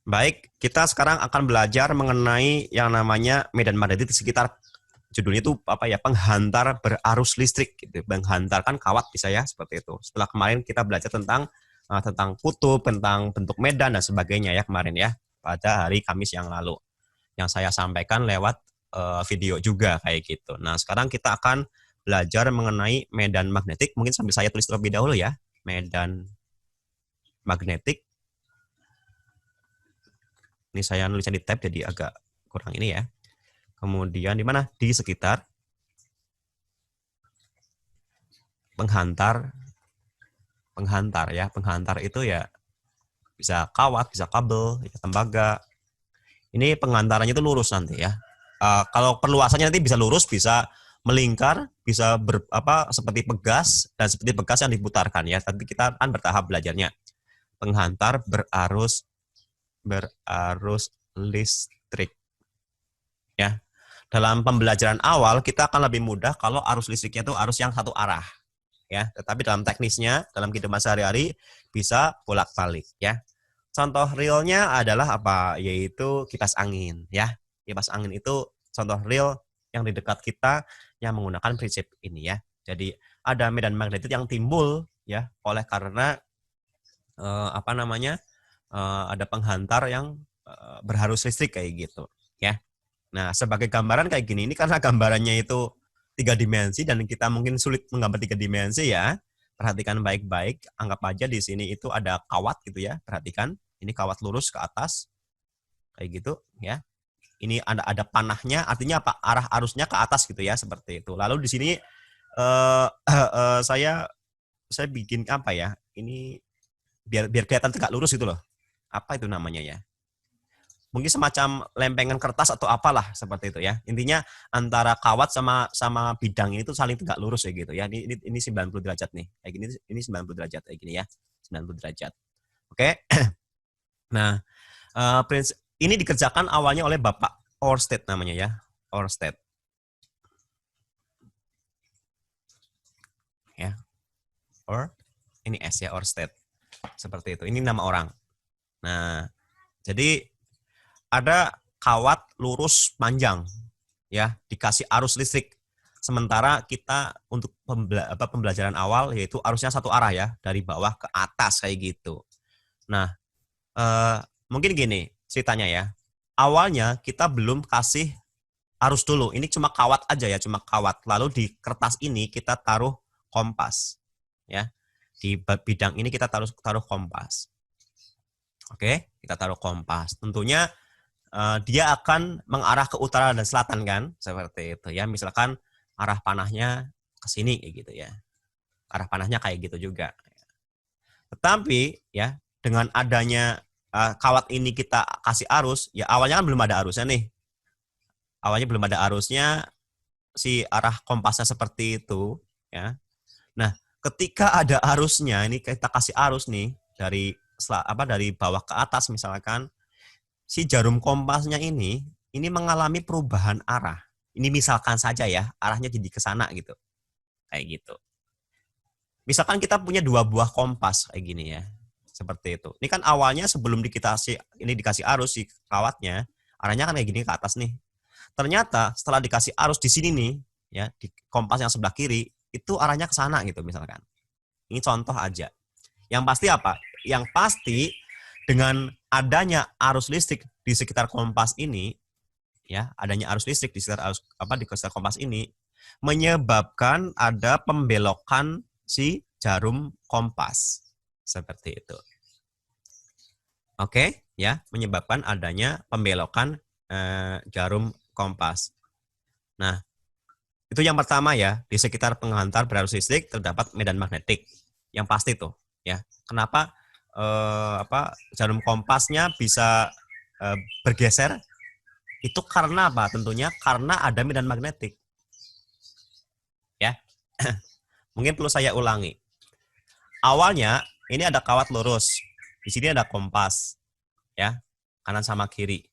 Baik, kita sekarang akan belajar mengenai yang namanya medan magnetik di sekitar judulnya itu apa ya, penghantar berarus listrik gitu. Menghantarkan kawat bisa ya seperti itu. Setelah kemarin kita belajar tentang kutub, tentang bentuk medan dan sebagainya ya kemarin ya pada hari Kamis yang lalu. Yang saya sampaikan lewat video juga kayak gitu. Nah, sekarang kita akan belajar mengenai medan magnetik. Mungkin sambil saya tulis terlebih dahulu ya. Medan magnetik. Ini saya nulisnya di tab jadi agak kurang ini ya. Kemudian di mana? Di sekitar penghantar, penghantar ya. Penghantar itu ya bisa kawat, bisa kabel, bisa tembaga. Ini penghantarannya itu lurus nanti ya. Kalau perluasannya nanti bisa lurus, bisa melingkar, bisa seperti pegas dan seperti pegas yang diputarkan ya. Tapi kita akan bertahap belajarnya. Penghantar berarus listrik ya. Dalam pembelajaran awal kita akan lebih mudah kalau arus listriknya itu arus yang satu arah ya. Tetapi dalam teknisnya, dalam kehidupan sehari-hari bisa bolak-balik ya. Contoh realnya adalah apa? Yaitu kipas angin ya. Kipas angin itu contoh real yang di dekat kita yang menggunakan prinsip ini ya. Jadi ada medan magnetik yang timbul ya oleh karena ada penghantar yang berarus listrik kayak gitu ya. Nah, sebagai gambaran kayak gini, ini karena gambarannya itu 3 dimensi dan kita mungkin sulit menggambar 3 dimensi ya. Perhatikan baik-baik, anggap aja di sini itu ada kawat gitu ya. Perhatikan, ini kawat lurus ke atas, kayak gitu ya. Ini ada panahnya, artinya apa? Arah arusnya ke atas gitu ya, seperti itu. Lalu di sini saya bikin apa ya? Ini biar kelihatan tegak lurus gitu loh. Apa itu namanya ya? Mungkin semacam lempengan kertas atau apalah seperti itu ya. Intinya antara kawat sama bidang ini tuh saling tegak lurus ya gitu ya. Ini 90 derajat nih. Kayak gini ini 90 derajat kayak gini ya. 90 derajat. Oke. Nah, ini dikerjakan awalnya oleh Bapak Oersted namanya ya. Oersted. Ya. Ini S ya, Oersted. Seperti itu. Ini nama orang. Nah, jadi ada kawat lurus panjang ya, dikasih arus listrik. Sementara kita untuk pembelajaran awal yaitu arusnya satu arah ya, dari bawah ke atas kayak gitu. Nah, mungkin gini ceritanya ya. Awalnya kita belum kasih arus dulu. Ini cuma kawat aja ya, cuma kawat. Lalu di kertas ini kita taruh kompas. Ya. Di bidang ini kita taruh kompas. Oke, kita taruh kompas. Tentunya dia akan mengarah ke utara dan selatan kan, seperti itu ya. Misalkan arah panahnya ke sini kayak gitu ya. Arah panahnya kayak gitu juga. Tetapi ya dengan adanya kawat ini kita kasih arus, ya awalnya kan belum ada arusnya nih. Awalnya belum ada arusnya, si arah kompasnya seperti itu ya. Nah, ketika ada arusnya, ini kita kasih arus nih dari bawah ke atas misalkan, si jarum kompasnya ini mengalami perubahan arah. Ini misalkan saja ya, arahnya jadi ke sana gitu. Kayak gitu. Misalkan kita punya 2 buah kompas kayak gini ya. Seperti itu. Ini kan awalnya sebelum dikasih arus si kawatnya, arahnya kan kayak gini ke atas nih. Ternyata setelah dikasih arus di sini nih, ya, di kompas yang sebelah kiri, itu arahnya ke sana gitu misalkan. Ini contoh aja. Yang pasti apa? Yang pasti dengan adanya arus listrik di sekitar kompas ini, ya, adanya arus listrik di sekitar kompas ini menyebabkan ada pembelokan si jarum kompas. Seperti itu. Oke, ya, menyebabkan adanya pembelokan jarum kompas. Nah, itu yang pertama ya, di sekitar penghantar berarus listrik terdapat medan magnetik. Yang pasti tuh, ya. Kenapa jarum kompasnya bisa bergeser? Itu karena apa? Tentunya karena ada medan magnetik. Ya. Mungkin perlu saya ulangi. Awalnya ini ada kawat lurus. Di sini ada kompas. Ya. Kanan sama kiri.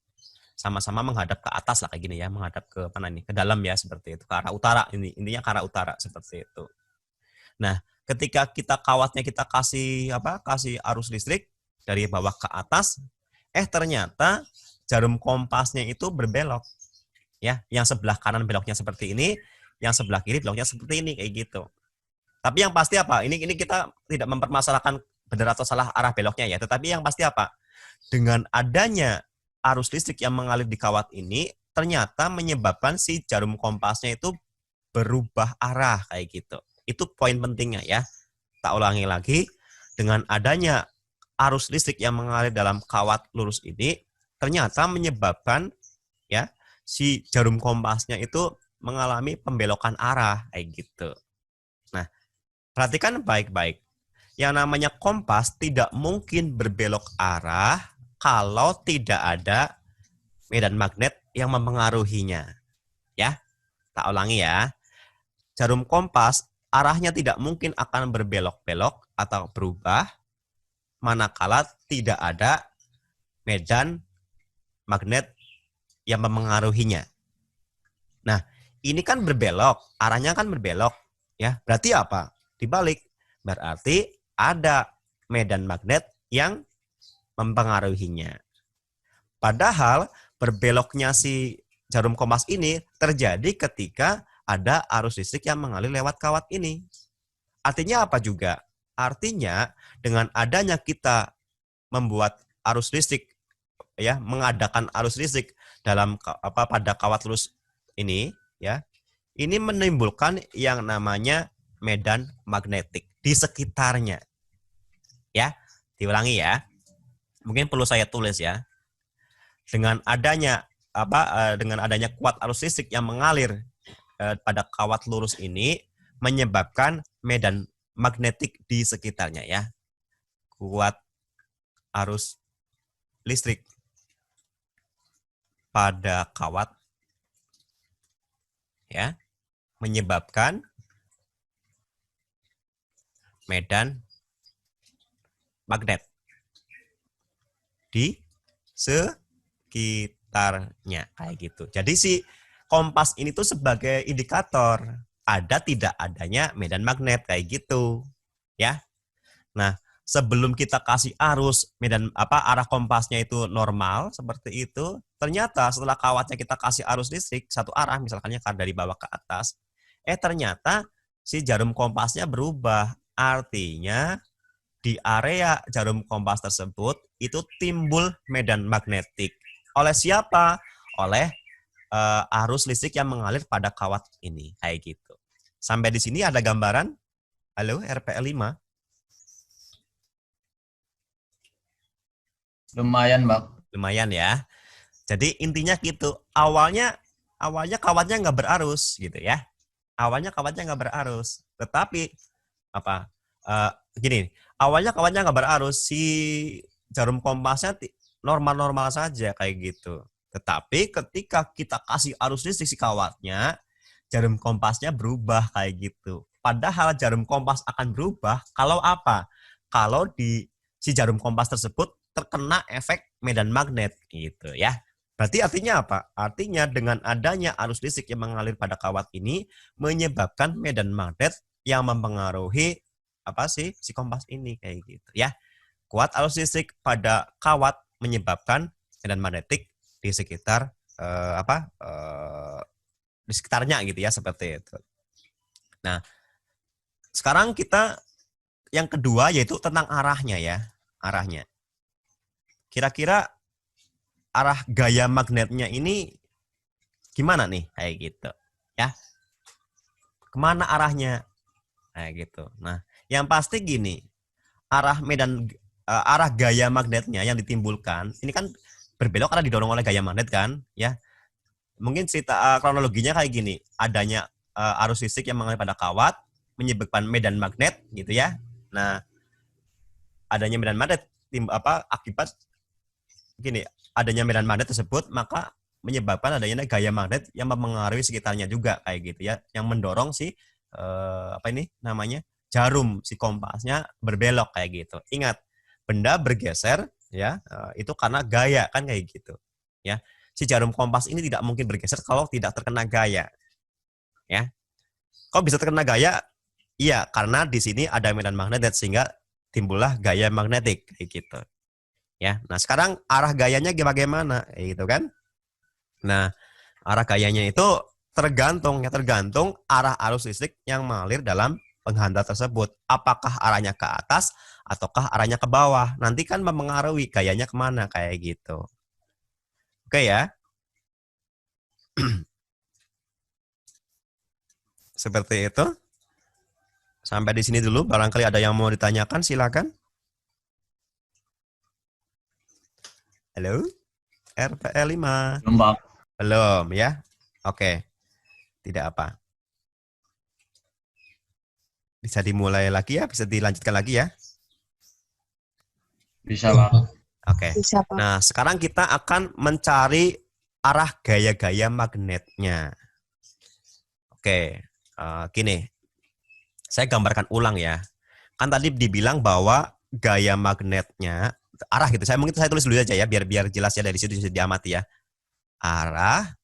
Sama-sama menghadap ke atas lah kayak gini ya, menghadap ke mana nih? Ke dalam ya seperti itu, ke arah utara. Intinya ke arah utara seperti itu. Nah, ketika kawatnya kita kasih arus listrik dari bawah ke atas, Ternyata jarum kompasnya itu berbelok. Ya, yang sebelah kanan beloknya seperti ini, yang sebelah kiri beloknya seperti ini, kayak gitu. Tapi yang pasti apa? Ini kita tidak mempermasalahkan benar atau salah arah beloknya ya. Tetapi yang pasti apa? Dengan adanya arus listrik yang mengalir di kawat ini, ternyata menyebabkan si jarum kompasnya itu berubah arah kayak gitu. Itu poin pentingnya ya. Tak ulangi lagi, dengan adanya arus listrik yang mengalir dalam kawat lurus ini, ternyata menyebabkan ya si jarum kompasnya itu mengalami pembelokan arah kayak gitu. Nah, perhatikan baik-baik. Yang namanya kompas tidak mungkin berbelok arah kalau tidak ada medan magnet yang mempengaruhinya. Ya, tak ulangi ya. Jarum kompas arahnya tidak mungkin akan berbelok-belok atau berubah manakala tidak ada medan magnet yang mempengaruhinya. Nah, ini kan berbelok, arahnya kan berbelok, ya. Berarti apa? Dibalik. Berarti ada medan magnet yang mempengaruhinya. Padahal berbeloknya si jarum kompas ini terjadi ketika ada arus listrik yang mengalir lewat kawat ini. Artinya apa juga? Artinya dengan adanya kita membuat arus listrik ya, mengadakan arus listrik dalam pada kawat lurus ini ya. Ini menimbulkan yang namanya medan magnetik di sekitarnya. Ya, diulangi ya. Mungkin perlu saya tulis ya. Dengan adanya kuat arus listrik yang mengalir pada kawat lurus ini menyebabkan medan magnetik di sekitarnya ya. Kuat arus listrik pada kawat ya menyebabkan medan magnet di sekitarnya kayak gitu. Jadi si kompas ini tuh sebagai indikator ada tidak adanya medan magnet kayak gitu ya. Nah, sebelum kita kasih arus arah kompasnya itu normal seperti itu, ternyata setelah kawatnya kita kasih arus listrik satu arah misalkannya dari bawah ke atas, ternyata si jarum kompasnya berubah. Artinya di area jarum kompas tersebut itu timbul medan magnetik. Oleh siapa? Oleh arus listrik yang mengalir pada kawat ini kayak gitu. Sampai di sini ada gambaran? Halo, RPL 5. Lumayan, Bang. Lumayan ya. Jadi intinya gitu. Awalnya kawatnya nggak berarus gitu ya. Awalnya kawatnya nggak berarus. Tetapi gini. Awalnya kawatnya nggak berarus. Si jarum kompasnya normal-normal saja kayak gitu. Tetapi ketika kita kasih arus listrik si kawatnya, jarum kompasnya berubah kayak gitu. Padahal jarum kompas akan berubah kalau apa? Kalau di si jarum kompas tersebut terkena efek medan magnet gitu ya. Berarti artinya apa? Artinya dengan adanya arus listrik yang mengalir pada kawat ini menyebabkan medan magnet yang mempengaruhi si kompas ini kayak gitu ya. Kuat arus listrik pada kawat menyebabkan medan magnetik di sekitar di sekitarnya gitu ya, seperti itu. Nah, sekarang kita yang kedua yaitu tentang arahnya ya, arahnya. Kira-kira arah gaya magnetnya ini gimana nih kayak gitu ya? Kemana arahnya? Kayak gitu. Nah, yang pasti gini, arah gaya magnetnya yang ditimbulkan ini kan berbelok karena didorong oleh gaya magnet kan ya. Mungkin cerita kronologinya kayak gini, adanya arus listrik yang mengalir pada kawat menyebabkan medan magnet gitu ya. Nah, adanya medan magnet akibat gini, adanya medan magnet tersebut maka menyebabkan adanya gaya magnet yang mempengaruhi sekitarnya juga kayak gitu ya, yang mendorong si jarum si kompasnya berbelok kayak gitu. Ingat, benda bergeser ya itu karena gaya kan kayak gitu ya. Si jarum kompas ini tidak mungkin bergeser kalau tidak terkena gaya ya. Kok bisa terkena gaya? Iya, karena di sini ada medan magnet sehingga timbullah gaya magnetik kayak gitu Ya, nah sekarang arah gayanya bagaimana? Gitu kan? Nah, arah gayanya itu tergantung arah arus listrik yang mengalir dalam penghantar tersebut. Apakah arahnya ke atas ataukah arahnya ke bawah? Nanti kan mempengaruhi gayanya kemana kayak gitu. Oke ya. Seperti itu. Sampai di sini dulu. Barangkali ada yang mau ditanyakan, silakan. Halo, RPL 5. Belum, Pak. Belum ya? Oke, tidak apa. Bisa dimulai lagi ya, bisa dilanjutkan lagi ya. Bisa, Pak. Oke. Bisa, Pak. Nah, sekarang kita akan mencari arah gaya-gaya magnetnya. Oke, gini. Saya gambarkan ulang ya. Kan tadi dibilang bahwa gaya magnetnya arah gitu. Saya tulis dulu aja ya biar jelas ya, dari situ bisa diamati ya. Arah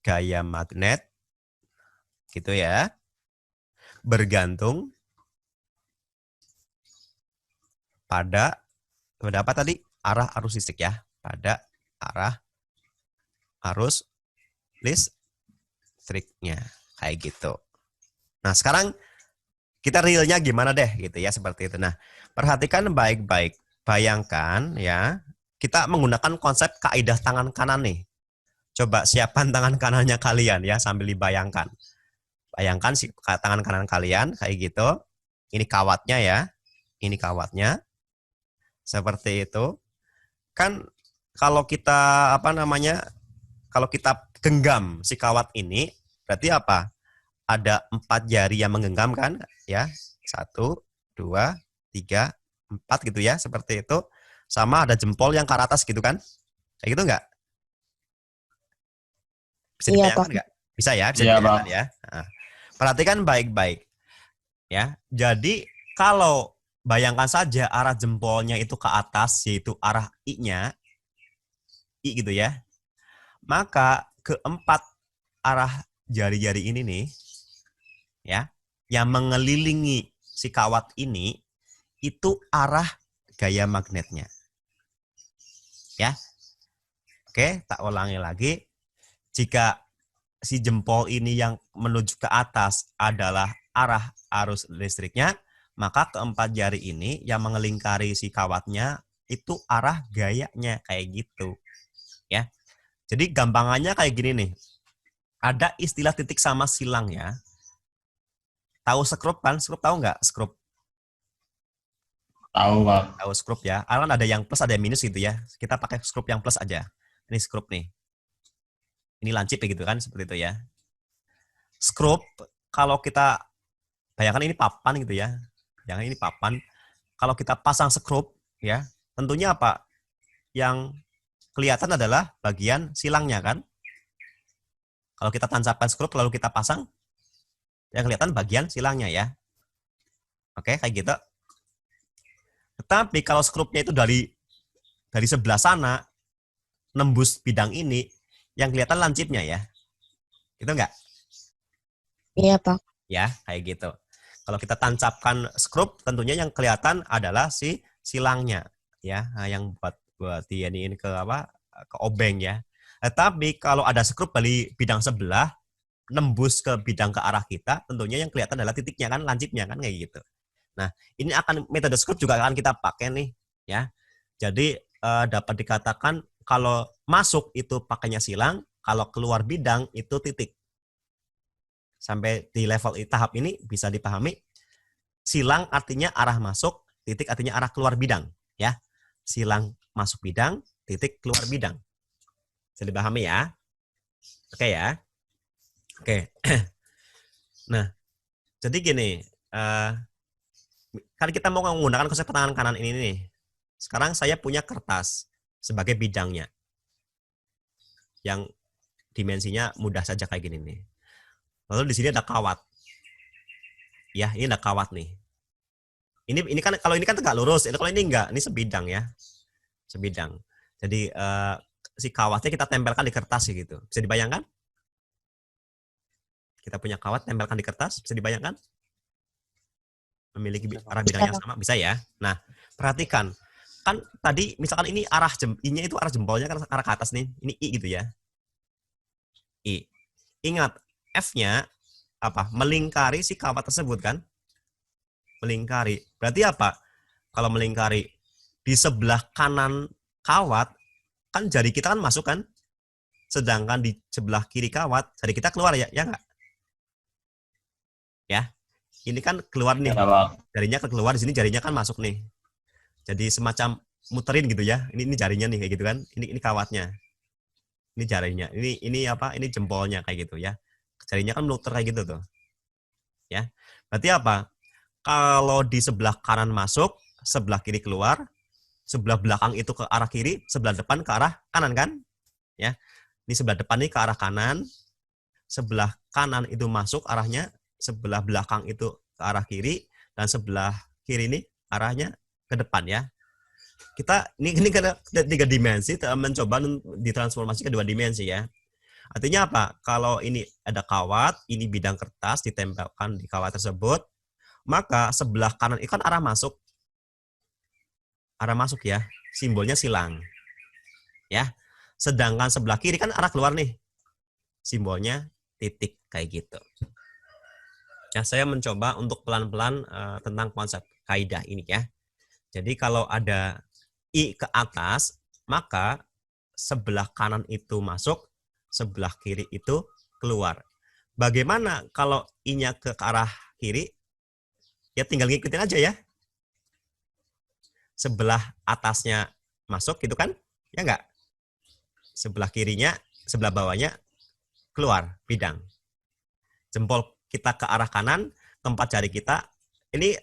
gaya magnet gitu ya. Bergantung pada apa tadi? Arah arus listrik ya. Pada arah arus listriknya kayak gitu. Nah, sekarang kita realnya gimana deh gitu ya, seperti itu. Nah, perhatikan baik-baik. Bayangkan ya, kita menggunakan konsep kaidah tangan kanan nih. Coba siapkan tangan kanannya kalian ya sambil dibayangkan. Bayangkan si tangan kanan kalian kayak gitu. Ini kawatnya ya. Ini kawatnya. Seperti itu. Kan kalau kita kalau kita genggam si kawat ini, berarti apa? Ada 4 jari yang menggenggam kan ya. 1, 2, 3, 4 gitu ya, seperti itu. Sama ada jempol yang ke atas gitu kan. Kayak gitu enggak? Bisa dibayangkan nggak? Bisa ya, bisa dibayangkan ya. Nah, perhatikan baik-baik ya. Jadi kalau bayangkan saja arah jempolnya itu ke atas, yaitu arah I-nya, I gitu ya. Maka keempat arah jari-jari ini nih, ya, yang mengelilingi si kawat ini, itu arah gaya magnetnya. Ya. Oke, tak ulangi lagi. Jika si jempol ini yang menuju ke atas adalah arah arus listriknya, maka keempat jari ini yang mengelingkari si kawatnya itu arah gayanya kayak gitu. Ya. Jadi gampangannya kayak gini nih. Ada istilah titik sama silang ya. Tahu skrup kan? Skrup tahu nggak? Skrup. Tahu, Pak. Tahu skrup ya. Kan ada yang plus, ada yang minus gitu ya. Kita pakai skrup yang plus aja. Ini skrup nih. Ini lancip gitu kan, seperti itu ya. Skrup, kalau kita bayangkan ini papan gitu ya. Jangan ini papan. Kalau kita pasang skrup ya, tentunya apa? Yang kelihatan adalah bagian silangnya kan. Kalau kita tancapkan skrup lalu kita pasang, yang kelihatan bagian silangnya ya. Oke, kayak gitu. Tetapi kalau skrupnya itu dari sebelah sana, nembus bidang ini, yang kelihatan lancipnya ya. Itu enggak? Iya, Pak. Ya, kayak gitu. Kalau kita tancapkan skrup, tentunya yang kelihatan adalah si silangnya ya, yang buat dianiin ke ke obeng ya. Tapi kalau ada skrup dari bidang sebelah nembus ke bidang ke arah kita, tentunya yang kelihatan adalah titiknya kan, lancipnya kan, kayak gitu. Nah, ini metode skrup juga akan kita pakai nih ya. Jadi dapat dikatakan kalau masuk itu pakainya silang, kalau keluar bidang itu titik. Sampai di level tahap ini bisa dipahami, silang artinya arah masuk, titik artinya arah keluar bidang ya. Silang masuk bidang, titik keluar bidang. Bisa dipahami ya? Oke ya. Oke. Nah, jadi gini, kan kita mau menggunakan konsep tangan kanan ini nih. Sekarang saya punya kertas sebagai bidangnya, yang dimensinya mudah saja kayak gini nih. Lalu di sini ada kawat. Ya, ini ada kawat nih. Ini kan kalau ini kan tegak lurus, kalau ini enggak, ini sebidang ya. Sebidang. Jadi si kawatnya kita tempelkan di kertas gitu. Bisa dibayangkan? Kita punya kawat, tempelkan di kertas, bisa dibayangkan? Memiliki arah bidang yang sama, bisa ya. Nah, perhatikan. kan tadi misalkan ini arah I-nya itu arah jempolnya kan arah ke atas nih. Ini I gitu ya. I. Ingat, F-nya apa? Melingkari si kawat tersebut kan? Melingkari. Berarti apa? Kalau melingkari di sebelah kanan kawat, kan jari kita kan masuk kan? Sedangkan di sebelah kiri kawat, jari kita keluar ya, ya nggak? Ya, ini kan keluar nih. Ya, Pak. Jarinya keluar, di sini jarinya kan masuk nih. Jadi semacam muterin gitu ya. Ini jarinya nih kayak gitu kan. Ini kawatnya. Ini jarinya. Ini apa? Ini jempolnya kayak gitu ya. Jarinya kan muter kayak gitu tuh. Ya. Berarti apa? Kalau di sebelah kanan masuk, sebelah kiri keluar, sebelah belakang itu ke arah kiri, sebelah depan ke arah kanan kan? Ya. Ini sebelah depan ini ke arah kanan, sebelah kanan itu masuk arahnya, sebelah belakang itu ke arah kiri, dan sebelah kiri ini arahnya ke depan ya. Kita ini kan 3 dimensi, mencoba ditransformasi ke 2 dimensi ya. Artinya apa? Kalau ini ada kawat, ini bidang kertas ditempelkan di kawat tersebut, maka sebelah kanan itu kan arah masuk. Arah masuk ya. Simbolnya silang. Ya. Sedangkan sebelah kiri kan arah keluar nih. Simbolnya titik kayak gitu. Ya, saya mencoba untuk pelan-pelan tentang konsep kaidah ini ya. Jadi kalau ada I ke atas, maka sebelah kanan itu masuk, sebelah kiri itu keluar. Bagaimana kalau I-nya ke arah kiri? Ya tinggal ngikutin aja ya. Sebelah atasnya masuk gitu kan? Ya enggak? Sebelah kirinya, sebelah bawahnya keluar bidang. Jempol kita ke arah kanan, tempat jari kita ini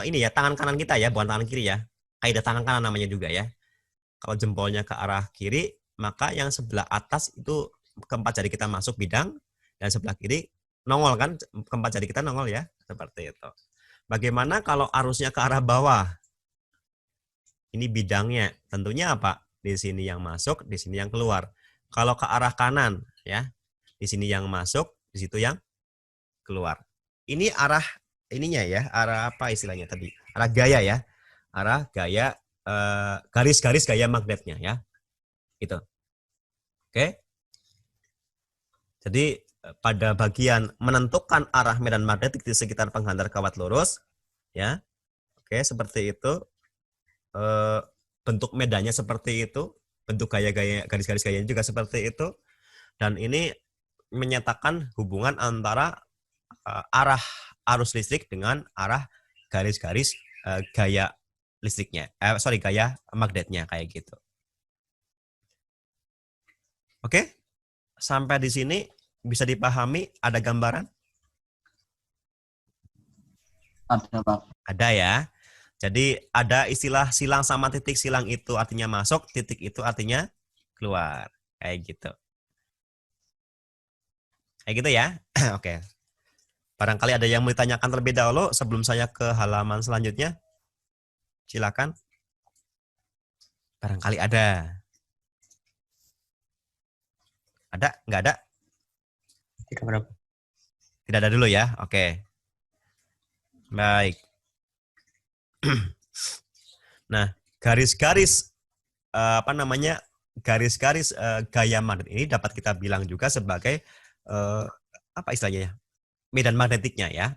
ini ya tangan kanan kita ya, bukan tangan kiri ya. Kaidah tangan kanan namanya juga ya. Kalau jempolnya ke arah kiri, maka yang sebelah atas itu keempat jari kita masuk bidang, dan sebelah kiri nongol kan, keempat jari kita nongol ya, seperti itu. Bagaimana kalau arusnya ke arah bawah? Ini bidangnya, tentunya apa? Di sini yang masuk, di sini yang keluar. Kalau ke arah kanan ya, di sini yang masuk, di situ yang keluar. Ini arah ininya ya, arah apa istilahnya tadi? Arah gaya ya. Arah gaya garis-garis gaya magnetnya ya. Gitu. Oke. Jadi pada bagian menentukan arah medan magnetik di sekitar penghantar kawat lurus ya. Oke, seperti itu. Bentuk medannya seperti itu, bentuk gaya-gaya garis-garis gayanya juga seperti itu. Dan ini menyatakan hubungan antara arah arus listrik dengan arah garis-garis gaya listriknya. Gaya magnetnya kayak gitu. Oke? Sampai di sini bisa dipahami, ada gambaran? Ada, Pak. Ada ya. Jadi ada istilah silang sama titik. Silang itu artinya masuk, titik itu artinya keluar. Kayak gitu. Kayak gitu ya. Oke. Barangkali ada yang mau ditanyakan terlebih dahulu sebelum saya ke halaman selanjutnya. Silakan. Barangkali ada. Ada? Nggak ada? Tidak ada dulu ya. Oke. Baik. Nah, garis-garis garis-garis gaya magnet ini dapat kita bilang juga sebagai apa istilahnya ya? Medan magnetiknya ya.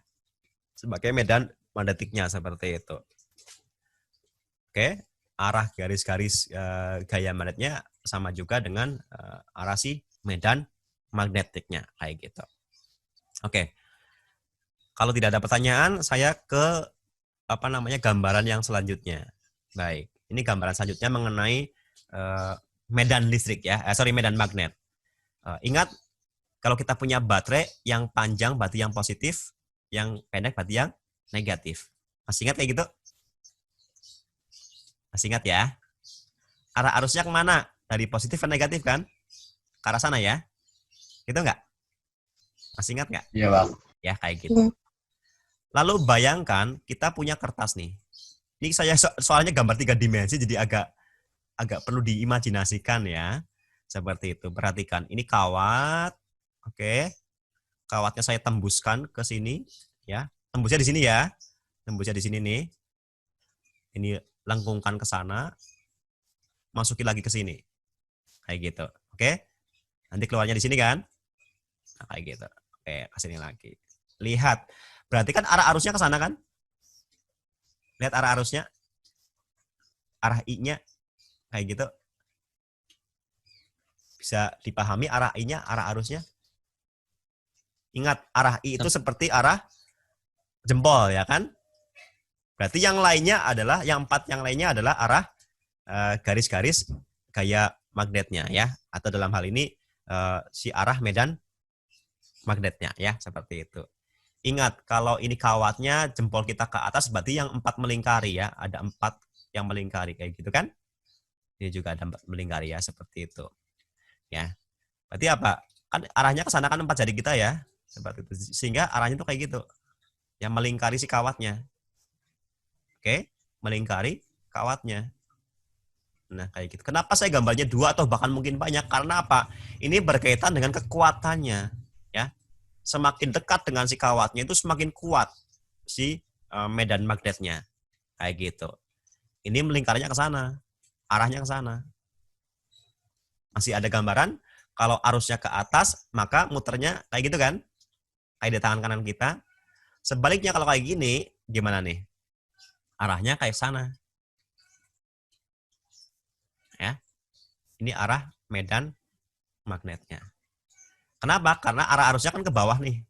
Sebagai medan magnetiknya seperti itu. Oke, arah garis-garis gaya magnetnya sama juga dengan arah si medan magnetiknya kayak gitu. Oke. Kalau tidak ada pertanyaan, saya ke gambaran yang selanjutnya. Baik, ini gambaran selanjutnya mengenai medan listrik ya, medan magnet. Ingat, kalau kita punya baterai yang panjang berarti yang positif, yang pendek berarti yang negatif. Masih ingat kayak gitu? Masih ingat ya? Arah arusnya kemana? Dari positif ke negatif kan? Ke arah sana ya? Itu enggak? Masih ingat nggak? Iya, Pak. Ya, kayak gitu. Lalu bayangkan kita punya kertas nih. Ini saya soalnya gambar 3 dimensi jadi agak perlu diimajinasikan ya. Seperti itu. Perhatikan, ini kawat. Oke. Kawatnya saya tembuskan ke sini ya. Tembusnya di sini ya. Tembusnya di sini nih. Ini lengkungkan ke sana, masukin lagi ke sini. Kayak gitu. Oke? Nanti keluarnya di sini kan? Nah, kayak gitu. Oke, ke sini lagi. Lihat. Berarti kan arah arusnya ke sana kan? Lihat arah arusnya. Arah I-nya kayak gitu. Bisa dipahami arah I-nya, arah arusnya? Ingat, arah I itu seperti arah jempol ya kan? Berarti yang lainnya adalah, yang 4 yang lainnya adalah arah garis-garis gaya magnetnya ya. Atau dalam hal ini si arah medan magnetnya ya, seperti itu. Ingat, kalau ini kawatnya jempol kita ke atas, berarti yang 4 melingkari ya. Ada 4 yang melingkari kayak gitu kan? Ini juga ada 4 melingkari ya, seperti itu. Ya. Berarti apa? Kan arahnya ke sana kan 4 jari kita ya. Seperti itu. Sehingga arahnya tuh kayak gitu. Yang melingkari si kawatnya. Oke, melingkari kawatnya. Nah, kayak gitu. Kenapa saya gambarnya 2 atau bahkan mungkin banyak? Karena apa? Ini berkaitan dengan kekuatannya, ya. Semakin dekat dengan si kawatnya itu semakin kuat si medan magnetnya. Kayak gitu. Ini melingkarinya ke sana. Arahnya ke sana. Masih ada gambaran? Kalau arusnya ke atas, maka muternya kayak gitu kan? Kayak di tangan kanan kita. Sebaliknya kalau kayak gini, gimana nih? Arahnya kayak sana. Ya. Ini arah medan magnetnya. Kenapa? Karena arah arusnya kan ke bawah nih.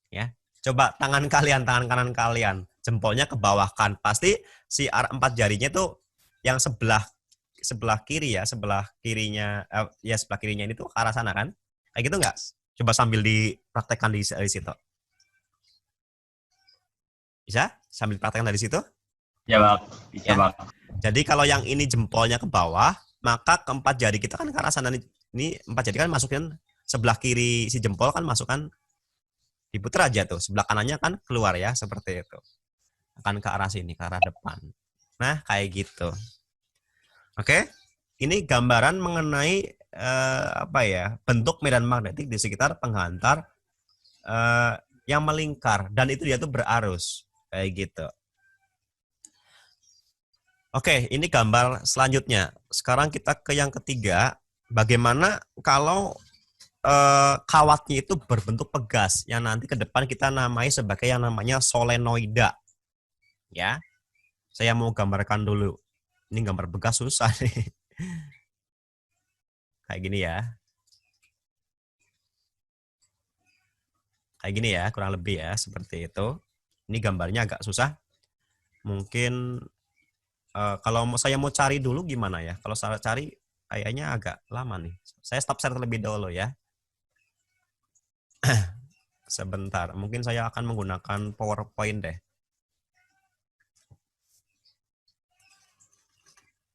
Ya. Coba tangan kalian, tangan kanan kalian, jempolnya ke bawah kan. Pasti si arah 4 jarinya tuh yang sebelah kiri ya, sebelah kirinya ya sebelah kirinya ini tuh ke arah sana kan? Kayak gitu nggak? Coba sambil dipraktekkan di situ. Bisa? Sambil praktekkan dari situ? Ya bang, bisa Ya. bang. Jadi kalau yang ini jempolnya ke bawah, maka keempat jari kita kan ke arah sana. Ini 4 jari kan masukin sebelah kiri si jempol kan masukkan, diputar aja tuh. Sebelah kanannya kan keluar ya, seperti itu. Akan ke arah sini, ke arah depan. Nah, kayak gitu. Oke? Ini gambaran mengenai apa ya? Bentuk medan magnetik di sekitar penghantar yang melingkar dan itu dia tuh berarus. Kayak gitu. Oke, ini gambar selanjutnya. Sekarang kita ke yang ketiga. Bagaimana kalau kawatnya itu berbentuk pegas yang nanti ke depan kita namai sebagai yang namanya solenoida. Ya, saya mau gambarkan dulu. Ini gambar pegas susah nih. Kayak gini ya. Kayak gini ya, kurang lebih ya, seperti itu. Ini gambarnya agak susah. Mungkin kalau saya mau cari dulu gimana ya? Kalau saya cari kayaknya agak lama nih. Saya stop share terlebih dahulu ya. Sebentar, mungkin saya akan menggunakan PowerPoint deh.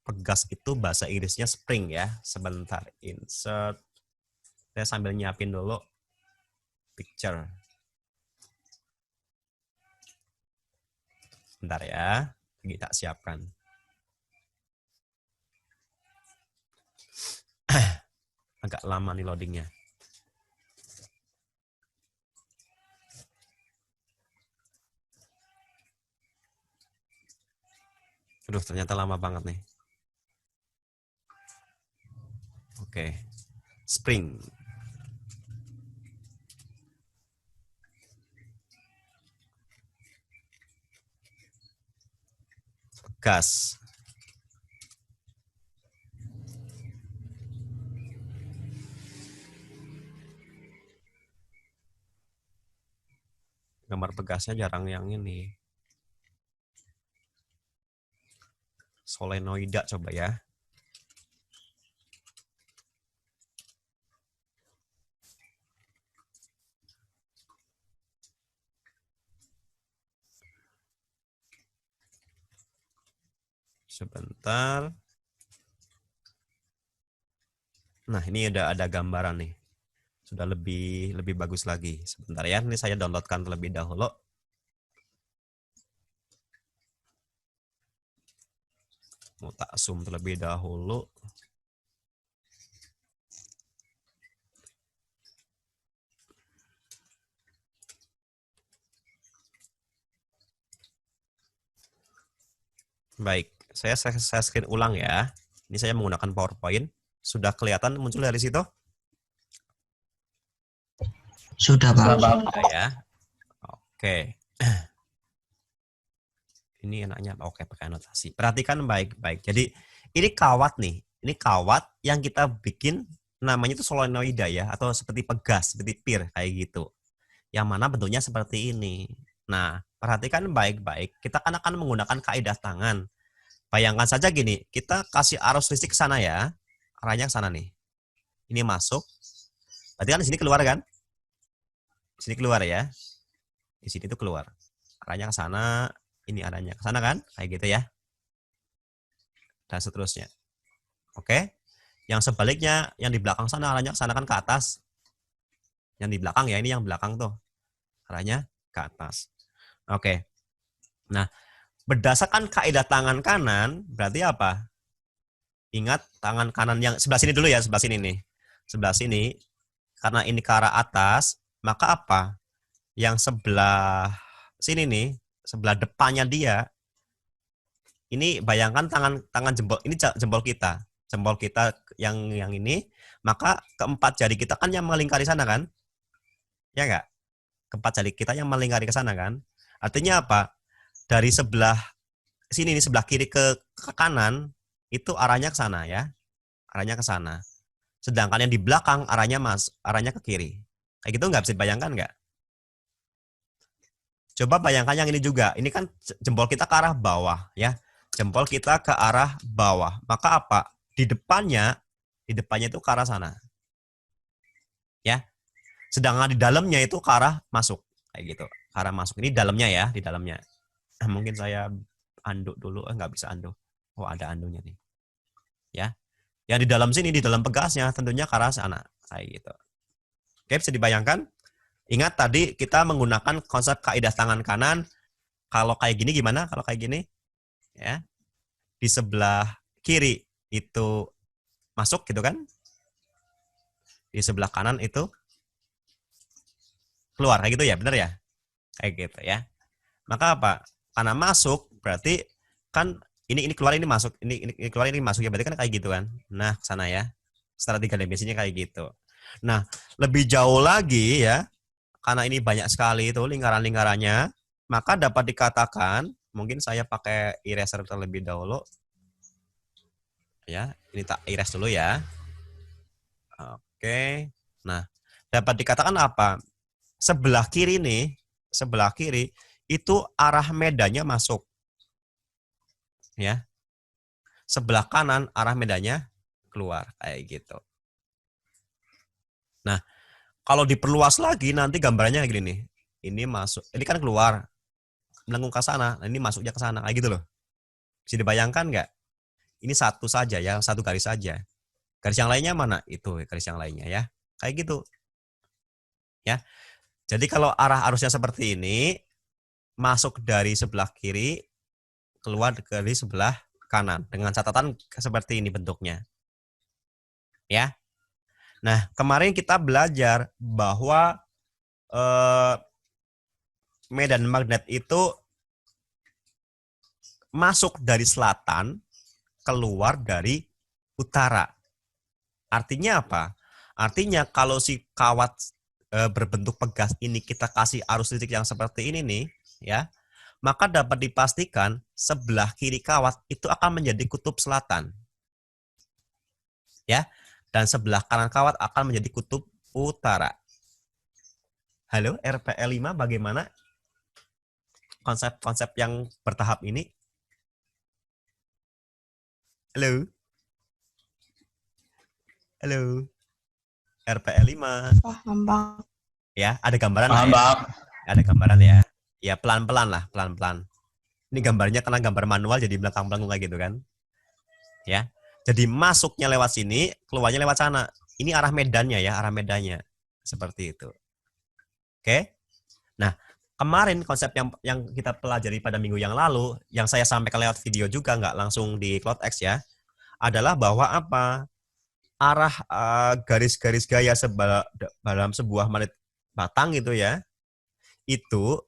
Pegas itu bahasa Inggrisnya spring ya. Sebentar, insert. Saya sambil nyiapin dulu picture. Bentar ya, kita siapkan. Agak lama nih loadingnya. Aduh, ternyata lama banget nih. Oke. Spring. Gas. Gambar pegasnya jarang yang ini. Solenoida coba ya. Sebentar. Nah, ini ada gambaran nih. Sudah lebih bagus lagi. Sebentar ya, ini saya downloadkan terlebih dahulu. Mau tak zoom terlebih dahulu. Baik, saya screen ulang ya. Ini saya menggunakan PowerPoint. Sudah kelihatan muncul dari situ? Sudah, Pak. Sudah ya. Oke. Ini enaknya oke pakai anotasi. Perhatikan baik-baik. Jadi ini kawat nih. Ini kawat yang kita bikin namanya itu solenoida ya, atau seperti pegas, seperti pir kayak gitu. Yang mana bentuknya seperti ini. Nah, perhatikan baik-baik. Kita kan akan menggunakan kaidah tangan. Bayangkan saja gini, kita kasih arus listrik ke sana ya. Arahnya ke sana nih. Ini masuk. Berarti kan di sini keluar kan? Di sini keluar ya. Di sini tuh keluar. Arahnya ke sana, ini arahnya ke sana kan? Kayak gitu ya. Dan seterusnya. Oke. Yang sebaliknya, yang di belakang sana arahnya ke sana kan ke atas. Yang di belakang ya, ini yang belakang tuh. Arahnya ke atas. Oke. Nah, berdasarkan kaidah tangan kanan, berarti apa? Ingat tangan kanan yang sebelah sini dulu ya, sebelah sini nih. Sebelah sini, karena ini ke arah atas, maka apa? Yang sebelah sini nih, sebelah depannya dia, ini bayangkan tangan jempol, ini jempol kita yang ini, maka keempat jari kita kan yang melingkari sana kan? Ya enggak? Keempat jari kita yang melingkari ke sana kan? Artinya apa? Dari sebelah sini nih, sebelah kiri ke kanan, itu arahnya ke sana ya. Arahnya ke sana. Sedangkan yang di belakang arahnya ke kiri. Kayak gitu nggak bisa dibayangkan nggak? Coba bayangkan yang ini juga. Ini kan jempol kita ke arah bawah ya. Jempol kita ke arah bawah. Maka apa? Di depannya itu ke arah sana. Ya. Sedangkan di dalamnya itu ke arah masuk. Kayak gitu. Ke arah masuk. Ini dalamnya ya, di dalamnya. Mungkin saya anduk dulu. Nggak bisa anduk. Oh, ada andunya nih. Ya. Yang di dalam sini, di dalam pegasnya tentunya ke arah sana. Kayak gitu. Oke, bisa dibayangkan? Ingat tadi kita menggunakan konsep kaidah tangan kanan. Kalau kayak gini gimana? Kalau kayak gini, ya, di sebelah kiri itu masuk gitu kan? Di sebelah kanan itu keluar, kayak gitu ya, benar ya? Kayak gitu ya. Maka apa? Karena masuk berarti kan ini keluar, ini masuk, ini keluar, ini masuk ya, berarti kan kayak gitu kan? Nah, ke sana ya. Secara tiga dimensinya kayak gitu. Nah, lebih jauh lagi ya, karena ini banyak sekali itu lingkaran-lingkarannya, maka dapat dikatakan, mungkin saya pakai eraser terlebih dahulu. Ya, ini tak erase dulu ya. Oke. Nah, dapat dikatakan apa? Sebelah kiri nih, sebelah kiri itu arah medannya masuk. Ya. Sebelah kanan arah medannya keluar, kayak gitu. Nah, kalau diperluas lagi nanti gambarannya kayak gini nih. Ini masuk, ini kan keluar, melengkung ke sana, ini masuknya ke sana, kayak gitu loh. Bisa dibayangkan nggak? Ini satu saja ya, satu garis saja. Garis yang lainnya mana? Itu garis yang lainnya ya. Kayak gitu. Ya. Jadi kalau arah arusnya seperti ini, masuk dari sebelah kiri, keluar dari sebelah kanan. Dengan catatan seperti ini bentuknya. Ya. Nah, kemarin kita belajar bahwa medan magnet itu masuk dari selatan, keluar dari utara. Artinya apa? Artinya kalau si kawat berbentuk pegas ini kita kasih arus listrik yang seperti ini nih, ya, maka dapat dipastikan sebelah kiri kawat itu akan menjadi kutub selatan. Ya, dan sebelah kanan kawat akan menjadi kutub utara. Halo, RPL 5 bagaimana konsep-konsep yang bertahap ini? Halo? Halo? RPL 5. Paham, Bang. Ya, ada gambaran Paham, ya? Bang. Ada gambaran ya? Ya, pelan-pelan lah, pelan-pelan. Ini gambarnya karena gambar manual jadi belakang-belakang kayak gitu kan. Ya. Jadi masuknya lewat sini, keluarnya lewat sana. Ini arah medannya ya, arah medannya. Seperti itu. Oke. Nah, kemarin konsep yang kita pelajari pada minggu yang lalu, yang saya sampaikan lewat video juga, nggak langsung di CloudX ya, adalah bahwa apa? Arah garis-garis gaya dalam sebuah menit batang gitu ya, itu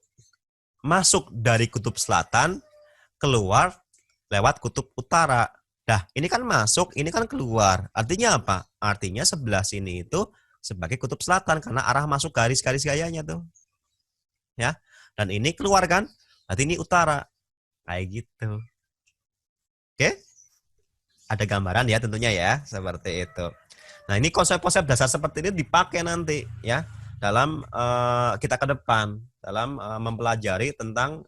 masuk dari kutub selatan, keluar lewat kutub utara. Nah, ini kan masuk, ini kan keluar. Artinya apa? Artinya sebelah sini itu sebagai kutub selatan karena arah masuk garis-garis gayanya tuh. Ya. Dan ini keluar kan? Berarti ini utara. Kayak gitu. Oke? Ada gambaran ya tentunya ya, seperti itu. Nah, ini konsep-konsep dasar seperti ini dipakai nanti ya dalam kita ke depan dalam mempelajari tentang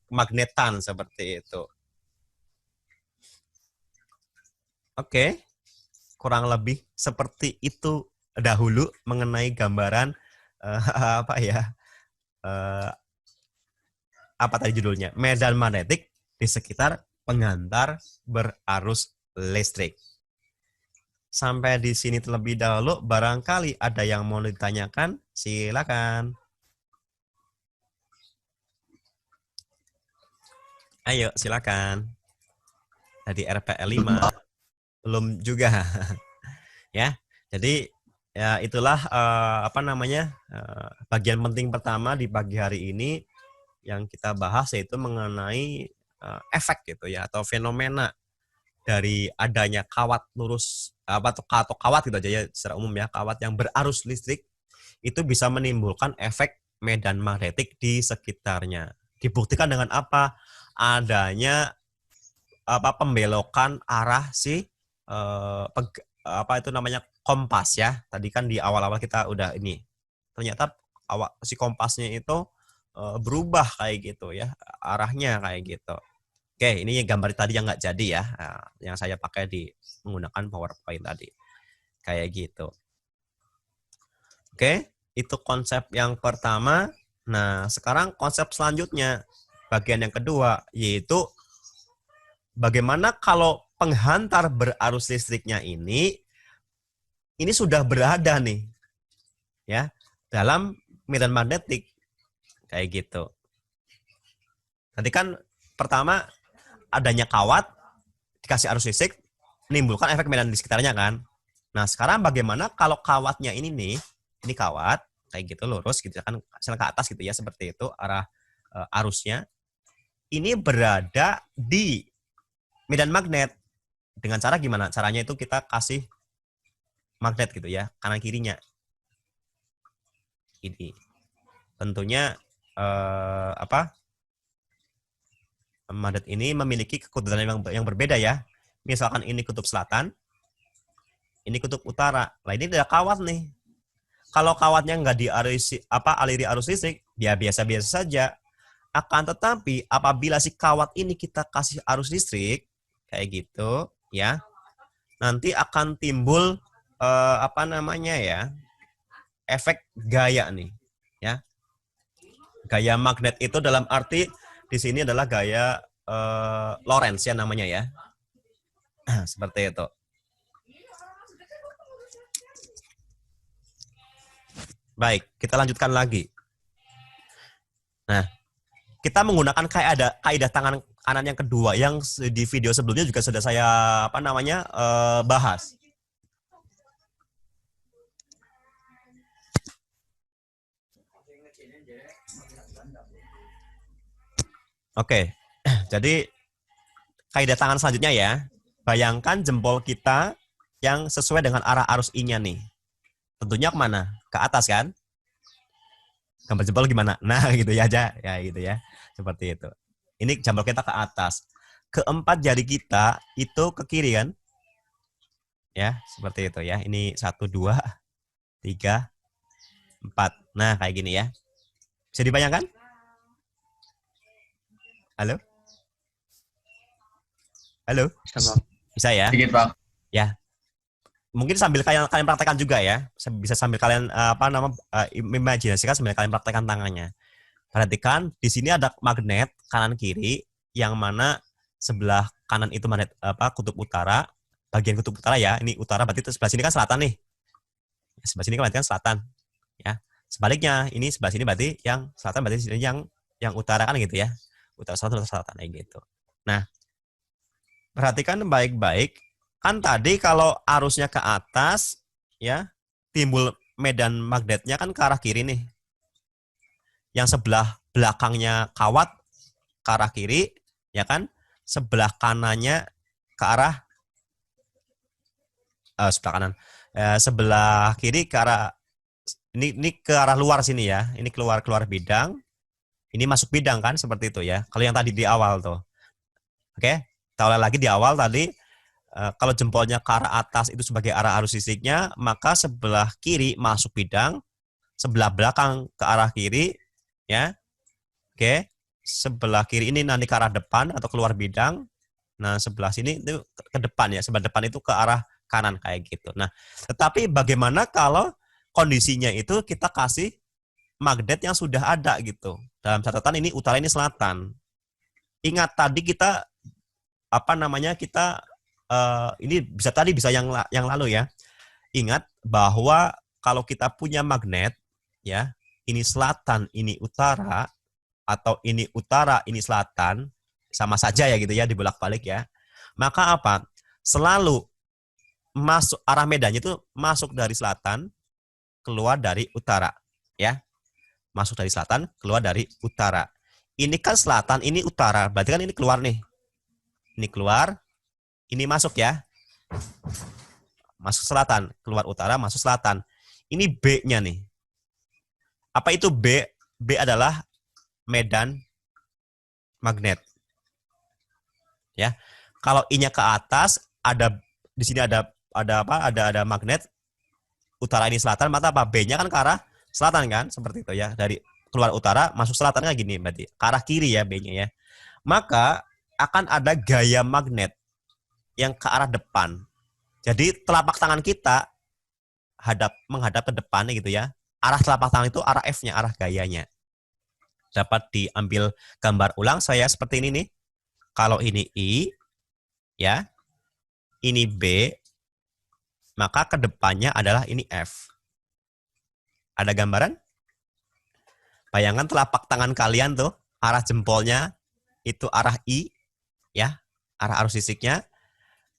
magnetan seperti itu. Oke, kurang lebih seperti itu dahulu mengenai gambaran apa ya? Apa tadi judulnya? Medan magnetik di sekitar pengantar berarus listrik. Sampai di sini terlebih dahulu, barangkali ada yang mau ditanyakan, silakan. Ayo, silakan. Tadi RPL 5. Belum juga. Ya. Jadi ya itulah bagian penting pertama di pagi hari ini yang kita bahas, yaitu mengenai efek gitu ya, atau fenomena dari adanya kawat lurus atau kawat gitu aja ya secara umum ya, kawat yang berarus listrik itu bisa menimbulkan efek medan magnetik di sekitarnya. Dibuktikan dengan apa? Adanya pembelokan arah si kompas ya. Tadi kan di awal-awal kita udah ini. Ternyata si kompasnya itu berubah kayak gitu ya, arahnya kayak gitu. Oke, ini gambar tadi yang nggak jadi ya, yang saya pakai di menggunakan PowerPoint tadi. Kayak gitu. Oke, itu konsep yang pertama. Nah, sekarang konsep selanjutnya, bagian yang kedua, yaitu bagaimana kalau penghantar berarus listriknya ini sudah berada nih, ya, dalam medan magnetik, kayak gitu. Nanti kan pertama adanya kawat dikasih arus listrik menimbulkan efek medan di sekitarnya kan. Nah, sekarang bagaimana kalau kawatnya ini nih, ini kawat kayak gitu lurus gitu kan, sel ke atas gitu ya, seperti itu arah arusnya. Ini berada di medan magnet. Dengan cara gimana? Caranya itu kita kasih magnet gitu ya, kanan kirinya. Ini tentunya magnet ini memiliki kekuatan yang berbeda ya. Misalkan ini kutub selatan, ini kutub utara. Nah, ini ada kawat nih. Kalau kawatnya nggak aliri arus listrik, dia biasa-biasa saja. Akan tetapi apabila si kawat ini kita kasih arus listrik kayak gitu ya, nanti akan timbul efek gaya nih ya. Gaya magnet itu dalam arti di sini adalah gaya Lorentz ya namanya ya. Seperti itu. Baik, kita lanjutkan lagi. Nah, kita menggunakan kaidah tangan kanan yang kedua yang di video sebelumnya juga sudah saya bahas. Oke, jadi kaidah tangan selanjutnya ya. Bayangkan jempol kita yang sesuai dengan arah arus I-nya nih. Tentunya kemana? Ke atas kan? Gambar jempol gimana? Nah gitu ya aja, ya gitu ya. Seperti itu. Ini jempol kita ke atas. Keempat jari kita itu ke kiri kan? Ya, seperti itu ya. Ini 1, 2, 3, 4. Nah, kayak gini ya. Bisa dibayangkan? Halo? Halo? Bisa ya? Sedikit, Pak. Ya. Mungkin sambil kalian praktekkan juga ya. Bisa sambil kalian imajinasikan sambil kalian praktekkan tangannya. Perhatikan di sini ada magnet kanan kiri yang mana sebelah kanan itu magnet kutub utara, bagian kutub utara ya. Ini utara berarti itu sebelah sini kan selatan nih. Sebelah sini kan berarti kan selatan. Ya. Sebaliknya ini sebelah sini berarti yang selatan berarti sini yang utara kan gitu ya. Utara selatan kayak gitu. Nah, perhatikan baik-baik. Kan tadi kalau arusnya ke atas ya, timbul medan magnetnya kan ke arah kiri nih. Yang sebelah belakangnya kawat ke arah kiri, ya kan? sebelah kanannya ke arah sebelah kanan. Sebelah kiri ke arah ini ke arah luar sini ya. Ini keluar bidang. Ini masuk bidang kan seperti itu ya. Kalau yang tadi di awal tuh. Oke, kita ulang lagi di awal tadi. Kalau jempolnya ke arah atas itu sebagai arah arus listriknya, maka sebelah kiri masuk bidang, sebelah belakang ke arah kiri, ya. Oke, sebelah kiri ini nanti ke arah depan atau keluar bidang. Nah, sebelah sini itu ke depan ya, sebelah depan itu ke arah kanan kayak gitu. Nah, tetapi bagaimana kalau kondisinya itu kita kasih magnet yang sudah ada gitu. Dalam catatan ini utara ini selatan. Ingat tadi kita kita ini bisa yang lalu ya. Ingat bahwa kalau kita punya magnet ya, ini selatan, ini utara atau ini utara, ini selatan, sama saja ya gitu ya, dibolak-balik ya. Maka apa? Selalu masuk arah medannya itu masuk dari selatan, keluar dari utara ya. Masuk dari selatan, keluar dari utara. Ini kan selatan, ini utara, berarti kan ini keluar nih. Ini keluar, ini masuk ya. Masuk selatan, keluar utara, masuk selatan. Ini B-nya nih. Apa itu B? B adalah medan magnet. Ya. Kalau I-nya ke atas, ada di sini ada magnet utara ini selatan, maka apa? B-nya kan ke arah selatan kan? Seperti itu ya. Dari keluar utara, masuk selatan kan gini berarti. Ke arah kiri ya B-nya ya. Maka akan ada gaya magnet yang ke arah depan. Jadi telapak tangan kita menghadap ke depannya gitu ya. Arah telapak tangan itu arah F-nya, arah gayanya. Dapat diambil gambar ulang saya seperti ini nih. Kalau ini I, ya, ini B, maka ke depannya adalah ini F. Ada gambaran? Bayangkan telapak tangan kalian tuh, arah jempolnya itu arah I, ya, arah arus listriknya.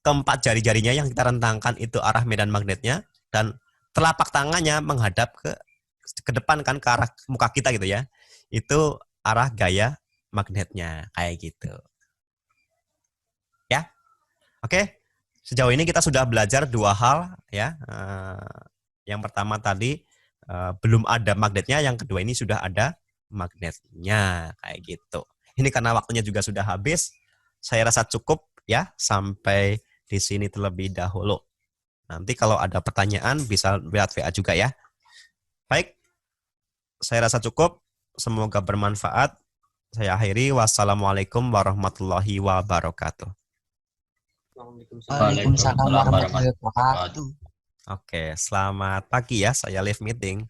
Keempat jari-jarinya yang kita rentangkan itu arah medan magnetnya, dan telapak tangannya menghadap ke depan kan, ke arah muka kita gitu ya. Itu arah gaya magnetnya kayak gitu. Ya. Oke. Sejauh ini kita sudah belajar dua hal ya. Yang pertama tadi belum ada magnetnya, yang kedua ini sudah ada magnetnya kayak gitu. Ini karena waktunya juga sudah habis, saya rasa cukup ya sampai di sini terlebih dahulu. Nanti kalau ada pertanyaan bisa lewat WA juga ya. Baik, saya rasa cukup. Semoga bermanfaat. Saya akhiri. Wassalamualaikum warahmatullahi wabarakatuh. Waalaikumsalam warahmatullahi wabarakatuh. Oke, selamat pagi ya. Saya live meeting.